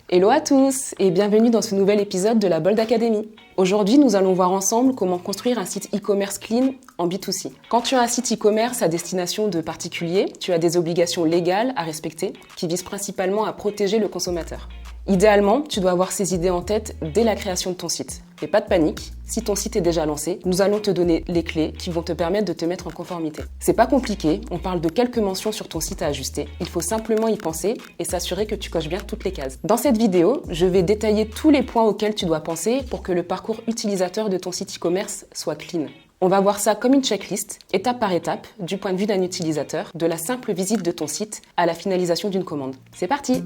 Hello à tous et bienvenue dans ce nouvel épisode de la Bold Academy. Aujourd'hui, nous allons voir ensemble comment construire un site e-commerce clean en B2C. Quand tu as un site e-commerce à destination de particuliers, tu as des obligations légales à respecter qui visent principalement à protéger le consommateur. Idéalement, tu dois avoir ces idées en tête dès la création de ton site. Et pas de panique, si ton site est déjà lancé, nous allons te donner les clés qui vont te permettre de te mettre en conformité. C'est pas compliqué, on parle de quelques mentions sur ton site à ajuster. Il faut simplement y penser et s'assurer que tu coches bien toutes les cases. Dans cette vidéo, je vais détailler tous les points auxquels tu dois penser pour que le parcours utilisateur de ton site e-commerce soit clean. On va voir ça comme une checklist, étape par étape, du point de vue d'un utilisateur, de la simple visite de ton site à la finalisation d'une commande. C'est parti!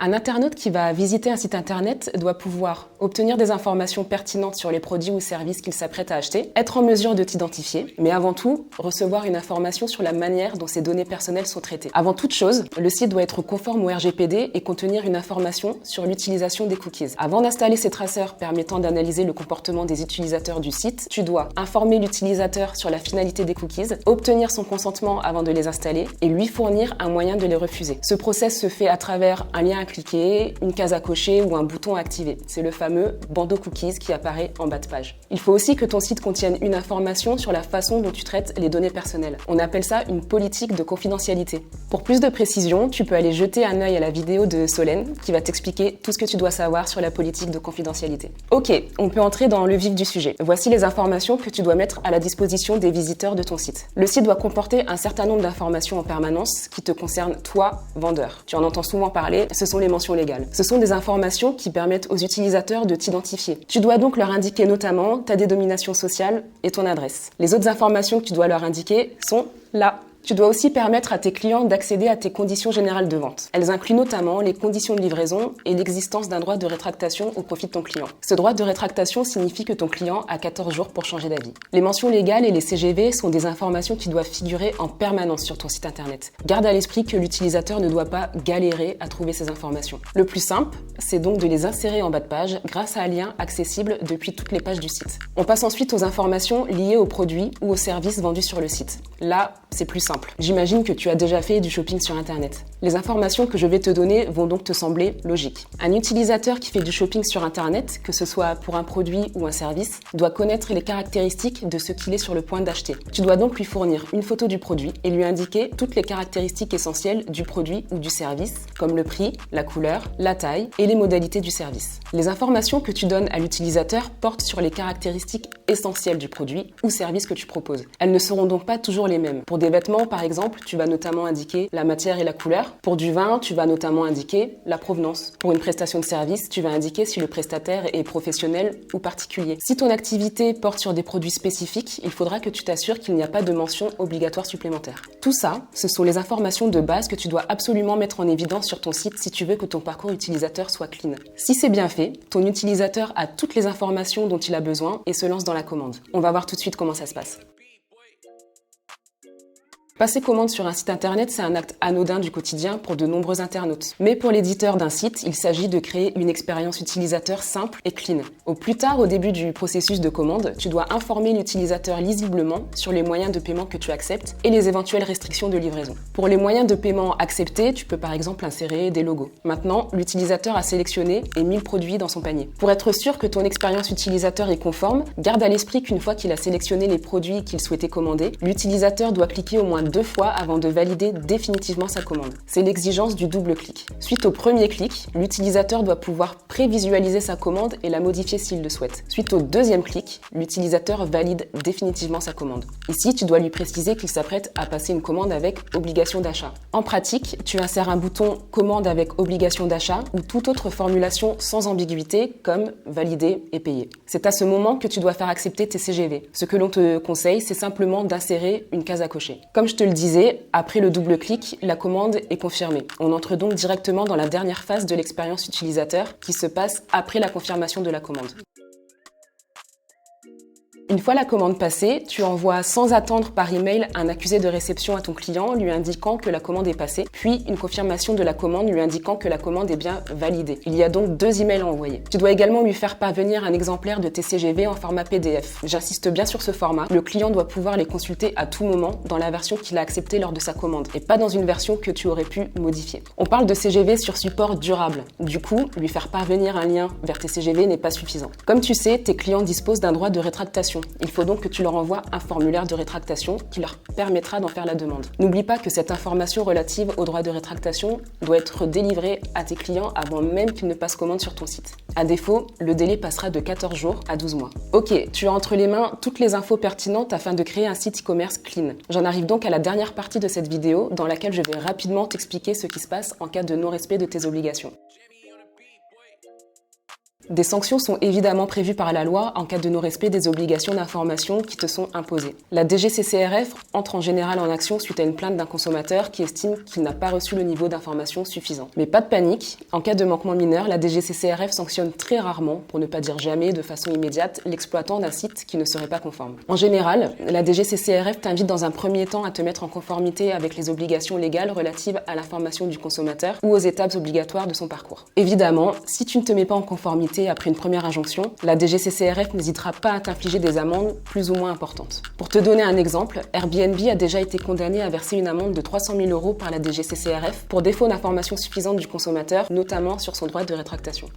Un internaute qui va visiter un site internet doit pouvoir obtenir des informations pertinentes sur les produits ou services qu'il s'apprête à acheter, être en mesure de t'identifier, mais avant tout, recevoir une information sur la manière dont ses données personnelles sont traitées. Avant toute chose, le site doit être conforme au RGPD et contenir une information sur l'utilisation des cookies. Avant d'installer ces traceurs permettant d'analyser le comportement des utilisateurs du site, tu dois informer l'utilisateur sur la finalité des cookies, obtenir son consentement avant de les installer et lui fournir un moyen de les refuser. Ce process se fait à travers un lien à cliquer, une case à cocher ou un bouton à activer. C'est le fameux bandeau cookies qui apparaît en bas de page. Il faut aussi que ton site contienne une information sur la façon dont tu traites les données personnelles. On appelle ça une politique de confidentialité. Pour plus de précision, tu peux aller jeter un œil à la vidéo de Solène qui va t'expliquer tout ce que tu dois savoir sur la politique de confidentialité. Ok, on peut entrer dans le vif du sujet. Voici les informations que tu dois mettre à la disposition des visiteurs de ton site. Le site doit comporter un certain nombre d'informations en permanence qui te concernent toi, vendeur. Tu en entends souvent parler, ce sont les mentions légales. Ce sont des informations qui permettent aux utilisateurs de t'identifier. Tu dois donc leur indiquer notamment ta dénomination sociale et ton adresse. Les autres informations que tu dois leur indiquer sont là. Tu dois aussi permettre à tes clients d'accéder à tes conditions générales de vente. Elles incluent notamment les conditions de livraison et l'existence d'un droit de rétractation au profit de ton client. Ce droit de rétractation signifie que ton client a 14 jours pour changer d'avis. Les mentions légales et les CGV sont des informations qui doivent figurer en permanence sur ton site internet. Garde à l'esprit que l'utilisateur ne doit pas galérer à trouver ces informations. Le plus simple, c'est donc de les insérer en bas de page grâce à un lien accessible depuis toutes les pages du site. On passe ensuite aux informations liées aux produits ou aux services vendus sur le site. Là, c'est plus simple. J'imagine que tu as déjà fait du shopping sur Internet. Les informations que je vais te donner vont donc te sembler logiques. Un utilisateur qui fait du shopping sur Internet, que ce soit pour un produit ou un service, doit connaître les caractéristiques de ce qu'il est sur le point d'acheter. Tu dois donc lui fournir une photo du produit et lui indiquer toutes les caractéristiques essentielles du produit ou du service, comme le prix, la couleur, la taille et les modalités du service. Les informations que tu donnes à l'utilisateur portent sur les caractéristiques essentielles du produit ou service que tu proposes. Elles ne seront donc pas toujours les mêmes. Pour des vêtements, par exemple, tu vas notamment indiquer la matière et la couleur. Pour du vin, tu vas notamment indiquer la provenance. Pour une prestation de service, tu vas indiquer si le prestataire est professionnel ou particulier. Si ton activité porte sur des produits spécifiques, il faudra que tu t'assures qu'il n'y a pas de mention obligatoire supplémentaire. Tout ça, ce sont les informations de base que tu dois absolument mettre en évidence sur ton site si tu veux que ton parcours utilisateur soit clean. Si c'est bien fait, ton utilisateur a toutes les informations dont il a besoin et se lance dans la commande. On va voir tout de suite comment ça se passe. Passer commande sur un site internet, c'est un acte anodin du quotidien pour de nombreux internautes. Mais pour l'éditeur d'un site, il s'agit de créer une expérience utilisateur simple et clean. Au plus tard, au début du processus de commande, tu dois informer l'utilisateur lisiblement sur les moyens de paiement que tu acceptes et les éventuelles restrictions de livraison. Pour les moyens de paiement acceptés, tu peux par exemple insérer des logos. Maintenant, l'utilisateur a sélectionné et mis le produit dans son panier. Pour être sûr que ton expérience utilisateur est conforme, garde à l'esprit qu'une fois qu'il a sélectionné les produits qu'il souhaitait commander, l'utilisateur doit cliquer au moins 2 fois avant de valider définitivement sa commande. C'est l'exigence du double clic. Suite au premier clic, l'utilisateur doit pouvoir prévisualiser sa commande et la modifier s'il le souhaite. Suite au deuxième clic, l'utilisateur valide définitivement sa commande. Ici, tu dois lui préciser qu'il s'apprête à passer une commande avec obligation d'achat. En pratique, tu insères un bouton commande avec obligation d'achat ou toute autre formulation sans ambiguïté comme valider et payer. C'est à ce moment que tu dois faire accepter tes CGV. Ce que l'on te conseille, c'est simplement d'insérer une case à cocher. Comme je te le disais, après le double clic, la commande est confirmée. On entre donc directement dans la dernière phase de l'expérience utilisateur qui se passe après la confirmation de la commande. Une fois la commande passée, tu envoies sans attendre par email un accusé de réception à ton client lui indiquant que la commande est passée, puis une confirmation de la commande lui indiquant que la commande est bien validée. Il y a donc 2 emails à envoyer. Tu dois également lui faire parvenir un exemplaire de tes CGV en format PDF. J'insiste bien sur ce format. Le client doit pouvoir les consulter à tout moment dans la version qu'il a acceptée lors de sa commande et pas dans une version que tu aurais pu modifier. On parle de CGV sur support durable. Du coup, lui faire parvenir un lien vers tes CGV n'est pas suffisant. Comme tu sais, tes clients disposent d'un droit de rétractation. Il faut donc que tu leur envoies un formulaire de rétractation qui leur permettra d'en faire la demande. N'oublie pas que cette information relative au droit de rétractation doit être délivrée à tes clients avant même qu'ils ne passent commande sur ton site. À défaut, le délai passera de 14 jours à 12 mois. Ok, tu as entre les mains toutes les infos pertinentes afin de créer un site e-commerce clean. J'en arrive donc à la dernière partie de cette vidéo dans laquelle je vais rapidement t'expliquer ce qui se passe en cas de non-respect de tes obligations. Des sanctions sont évidemment prévues par la loi en cas de non-respect des obligations d'information qui te sont imposées. La DGCCRF entre en général en action suite à une plainte d'un consommateur qui estime qu'il n'a pas reçu le niveau d'information suffisant. Mais pas de panique, en cas de manquement mineur, la DGCCRF sanctionne très rarement, pour ne pas dire jamais, de façon immédiate, l'exploitant d'un site qui ne serait pas conforme. En général, la DGCCRF t'invite dans un premier temps à te mettre en conformité avec les obligations légales relatives à l'information du consommateur ou aux étapes obligatoires de son parcours. Évidemment, si tu ne te mets pas en conformité après une première injonction, la DGCCRF n'hésitera pas à t'infliger des amendes plus ou moins importantes. Pour te donner un exemple, Airbnb a déjà été condamné à verser une amende de 300 000 € par la DGCCRF pour défaut d'information suffisante du consommateur, notamment sur son droit de rétractation.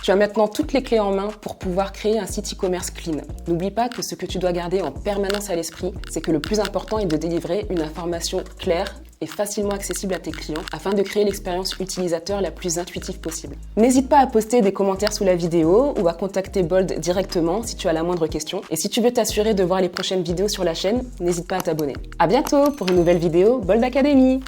Tu as maintenant toutes les clés en main pour pouvoir créer un site e-commerce clean. N'oublie pas que ce que tu dois garder en permanence à l'esprit, c'est que le plus important est de délivrer une information claire et facilement accessible à tes clients afin de créer l'expérience utilisateur la plus intuitive possible. N'hésite pas à poster des commentaires sous la vidéo ou à contacter Bold directement si tu as la moindre question. Et si tu veux t'assurer de voir les prochaines vidéos sur la chaîne, n'hésite pas à t'abonner. À bientôt pour une nouvelle vidéo Bold Academy!